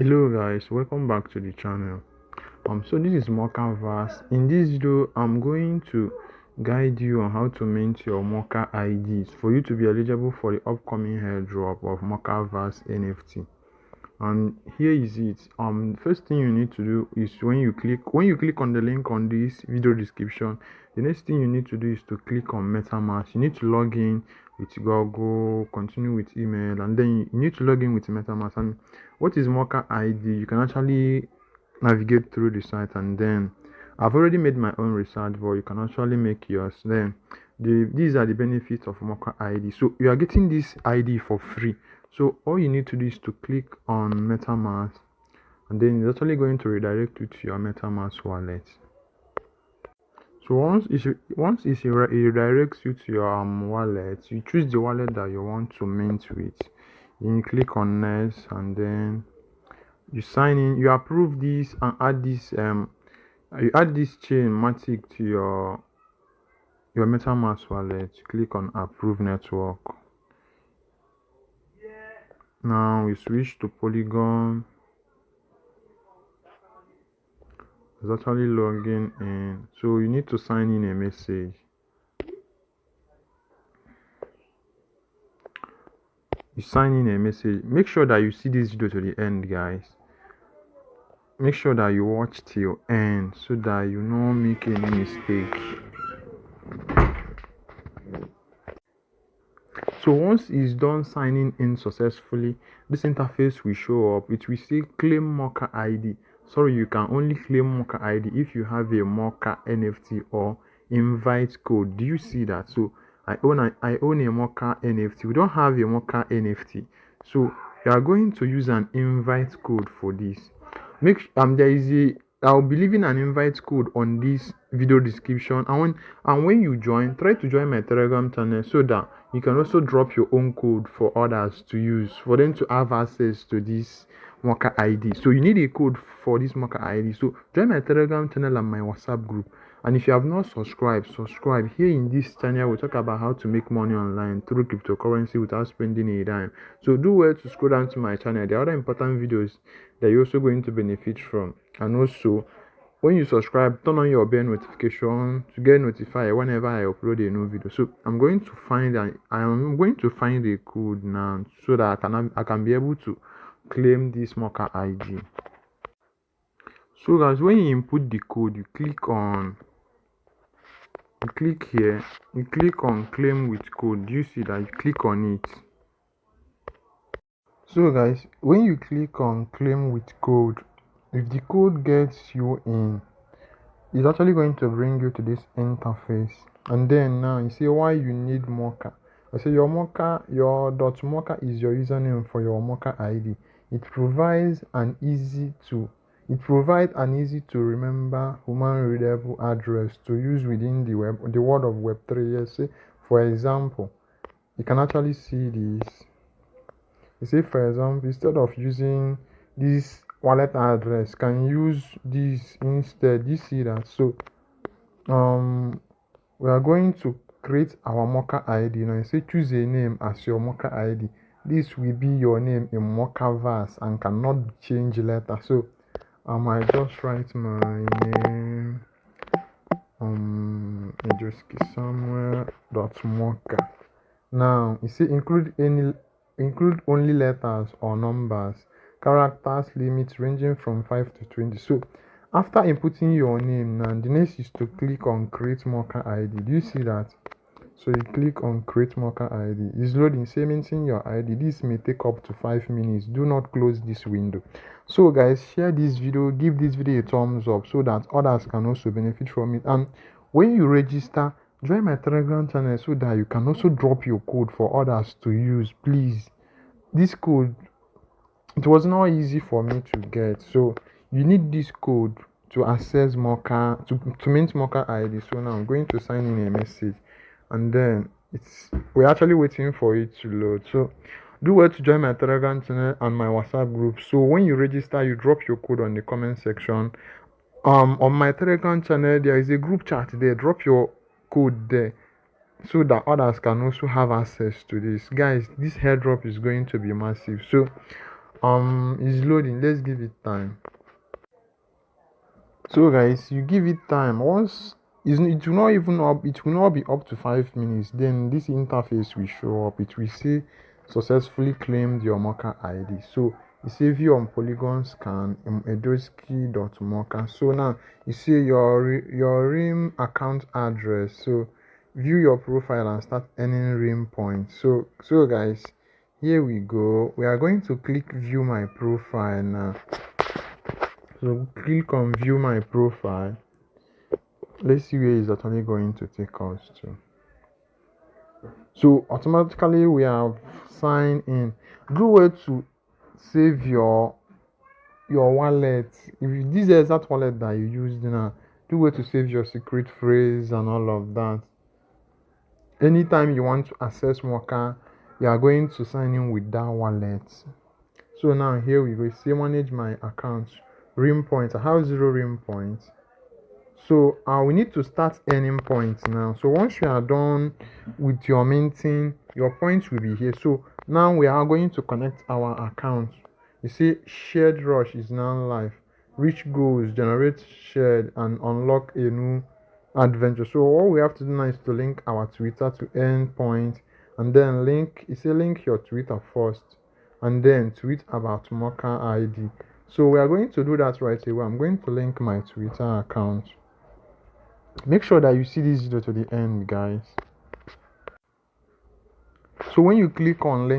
Hello guys, welcome back to the channel. So this is Mocaverse. In this video, I'm going to guide you on how to mint your Mocha IDs for you to be eligible for the upcoming airdrop of Mocaverse NFT. And here is it. First thing you need to do is when you click on the link on this video description, the next thing you need to do is to click on MetaMask. You need to log in with Google, continue with email, and then you need to log in with MetaMask. And what is Mocha ID? You can actually navigate through the site, and then I've already made my own research, but you can actually make yours. Then these are the benefits of Mocha ID. So you are getting this ID for free. So all you need to do is to click on MetaMask, and then it's actually going to redirect you to your MetaMask wallet. So once it redirects you to your wallet, you choose the wallet that you want to mint with. Then you click on next, and then you sign in. You approve this and add this you add this chain matic to your MetaMask wallet. You click on approve network. Now we switch to Polygon. It's actually logging in, so you need to sign in a message. You sign in a message. Make sure that you see this video to the end, guys. Make sure that you watch till end so that you don't make any mistake. So once it's done signing in successfully, this interface will show up. It will say claim Mocha ID. Sorry, you can only claim Mocha ID if you have a Mocha NFT or invite code. Do you see that? So I own a Mocha NFT. We don't have a Mocha NFT, so you are going to use an invite code for this. I'll be leaving an invite code on this video description, and when you join, try to join my Telegram channel so that you can also drop your own code for others to use, for them to have access to this Mocha ID. So you need a code for this Mocha ID. So join my Telegram channel and my WhatsApp group. And if you have not subscribed, subscribe. Here in this channel, we talk about how to make money online through cryptocurrency without spending a dime. So do well to scroll down to my channel. There are other important videos that you're also going to benefit from. And also, when you subscribe, turn on your bell notification to get notified whenever I upload a new video. So I'm going to find a code now so that I can be able to claim this Mocha ID. So guys, when you input the code, you click here, you click on claim with code. You see that? You click on it. So guys, when you click on claim with code, if the code gets you in, it's actually going to bring you to this interface. And then now you see why you need Mocha. I say your Mocha is your username for your Mocha ID. It provides an easy to remember human readable address to use within the world of Web3. Yes, say for example, you can actually see this. You see, for example, instead of using this wallet address, can use this instead. You see that? So we are going to create our Mocha ID. Now you say choose a name as your Mocha ID. This will be your name in Mocaverse and cannot be changed later. So I might just write my name Samuel.mocha. Now you see include only letters or numbers, characters limit ranging from 5 to 20. So after inputting your name, now the next is to click on create Mocha ID. Do you see that? So you click on create Mocha ID. It's loading, cementing your ID. This may take up to 5 minutes. Do not close this window. So guys, share this video, give this video a thumbs up so that others can also benefit from it. And when you register, join my Telegram channel so that you can also drop your code for others to use. Please, this code, it was not easy for me to get, so you need this code to access Mocha, to mint Mocha ID. So now I'm going to sign in a message, and then we're actually waiting for it to load. So do well to join my Telegram channel and my WhatsApp group. So when you register, you drop your code on the comment section. On my Telegram channel, there is a group chat there. Drop your code there so that others can also have access to this. Guys, this airdrop is going to be massive. So It's loading. Let's give it time. So guys, you give it time. Once it will not even up, it will not be up to 5 minutes. Then this interface will show up. It will say successfully claimed your Mocha ID. So you say view on Polygon scan edoski.mocha. So now you see your RIM account address. So view your profile and start earning RIM points. So guys, here we go. We are going to click view my profile now. So click on view my profile. Let's see where it's actually going to take us to. So automatically we have signed in. Do way to save your wallet. If this is that wallet that you used now, do way to save your secret phrase and all of that. Anytime you want to access Mocha, you are going to sign in with that wallet. So now here we go. Say manage my account. RIM points. I have 0 RIM points. So we need to start earning points now. So once you are done with your minting, your points will be here. So now we are going to connect our account. You see shared rush is now live. Reach goals, generate shared, and unlock a new adventure. So all we have to do now is to link our Twitter to earn points, and then link your Twitter first, and then tweet about Mocha ID. So we are going to do that right away. I'm going to link my Twitter account. Make sure that you see this video to the end, guys. So when you click on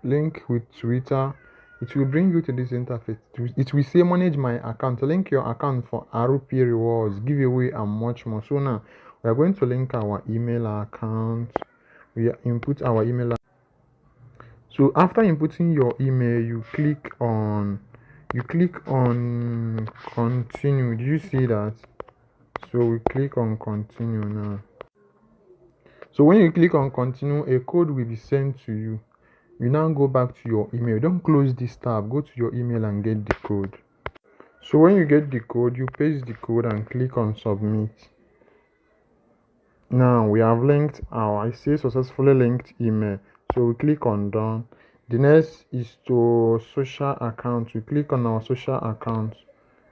link with Twitter, it will bring you to this interface. It will say manage my account. To link your account for RP rewards, giveaway, and much more. So now we are going to link our email account. We input our email. So after inputting your email, you click on continue. Do you see that? So we click on continue now. So when you click on continue, a code will be sent to you. You now go back to your email. Don't close this tab. Go to your email and get the code. So when you get the code, you paste the code and click on submit. Now we have linked I say successfully linked email. So we click on done. The next is to social account. We click on our social account.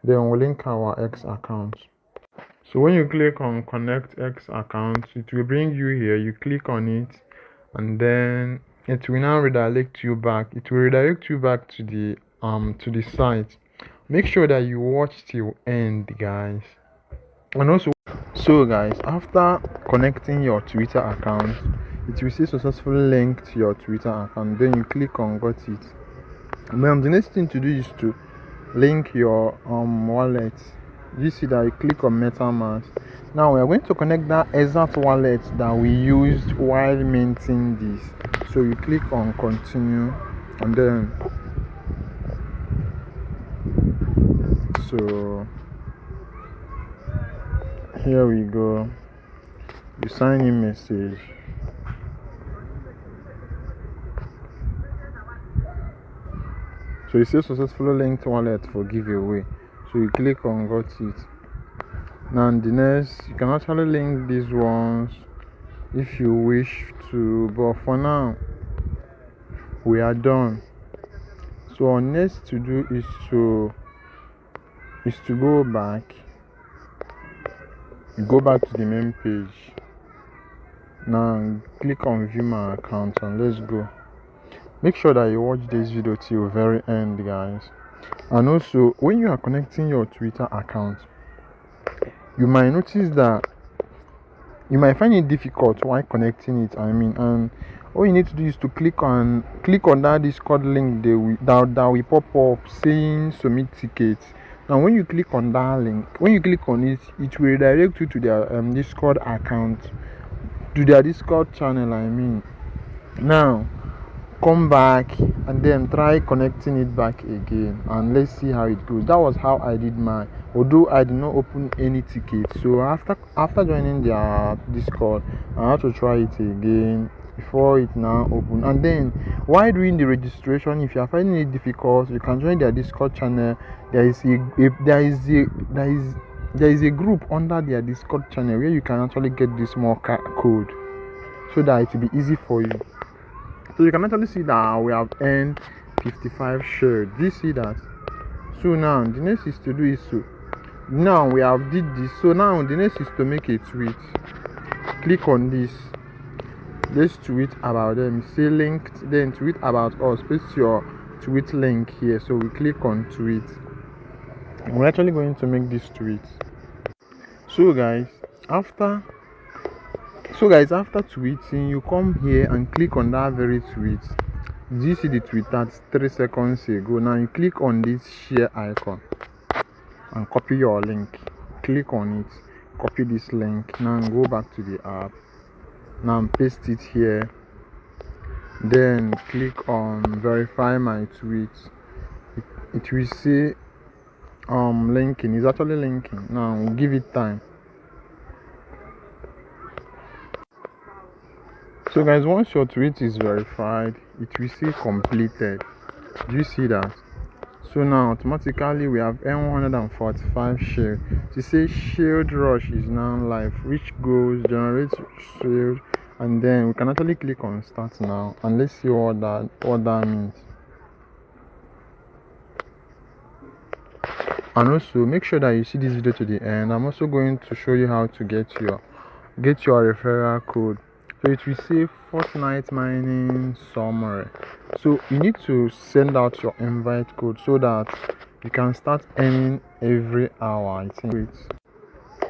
Then we link our X account. So when you click on connect X account, it will bring you here. You click on it, and then it will now redirect you back. It will redirect you back to the site. Make sure that you watch till end, guys. And also, so guys, after connecting your Twitter account, it will say successfully linked your Twitter account. Then you click on got it. And then the next thing to do is to link your wallet. You see that you click on MetaMask. Now we are going to connect that exact wallet that we used while minting this. So you click on continue, and then so here we go. You sign in message. So it says successfully linked wallet for giveaway. So you click on got it. Now the next, you can actually link these ones if you wish to, but for now we are done. So our next to do is to go back. You go back to the main page. Now click on view my account and let's go. Make sure that you watch this video till very end, guys. And also, when you are connecting your Twitter account, you might notice that you might find it difficult while connecting it. And all you need to do is to click on that Discord link that will pop up saying submit tickets. Now when you click on that link, when you click on it, it will redirect you to their Discord account, to their Discord channel. Now come back and then try connecting it back again, and let's see how it goes. That was how I did mine, although I did not open any tickets. So after joining their Discord, I had to try it again before it now open. And then while doing the registration, if you are finding it difficult, you can join their Discord channel. There is a group under their Discord channel where you can actually get this Mocha code, so that it will be easy for you. So you can actually see that we have earned 55 shared. Do you see that? So now the next is to do is to, now we have did this, so now the next is to make a tweet. Click on this, let's tweet about them, say linked, then tweet about us, paste your tweet link here. So we click on tweet. We're actually going to make this tweet. So guys, after tweeting, you come here and click on that very tweet. Do you see the tweet that's 3 seconds ago? Now you click on this share icon and copy your link. Click on it, copy this link. Now go back to the app. Now paste it here. Then click on verify my tweet. It will say linking. It's actually linking. Now give it time. So guys, once your tweet is verified, it will say completed. Do you see that? So now automatically we have 145 shares. To say shield rush is now live, which goes generate shield, and then we can actually click on start now, and let's see what that means. And also make sure that you see this video to the end. I'm also going to show you how to get your referral code. So it will say Fortnite mining summary. So you need to send out your invite code so that you can start earning every hour. I think.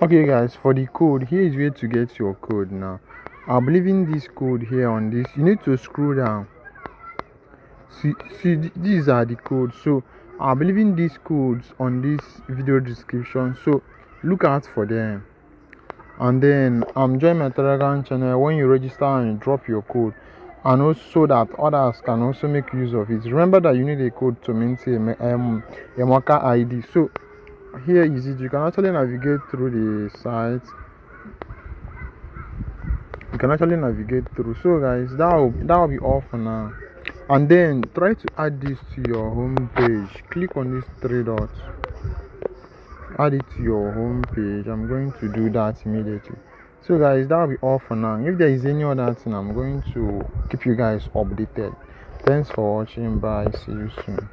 Okay guys, for the code, here is where to get your code now. I'll be leaving this code here on this. You need to scroll down. See these are the codes. So I'll be leaving these codes on this video description. So look out for them. And then join my Telegram channel when you register and you drop your code, and also that others can also make use of it. Remember that you need a code to maintain a Mocha ID. So here is it. You can actually navigate through the site. You can actually navigate through. So guys, that will be all for now. And then try to add this to your home page. Click on these 3 dots. Add it to your home page. I'm going to do that immediately. So guys, that will be all for now. If there is any other thing, I'm going to keep you guys updated. Thanks for watching. Bye. See you soon.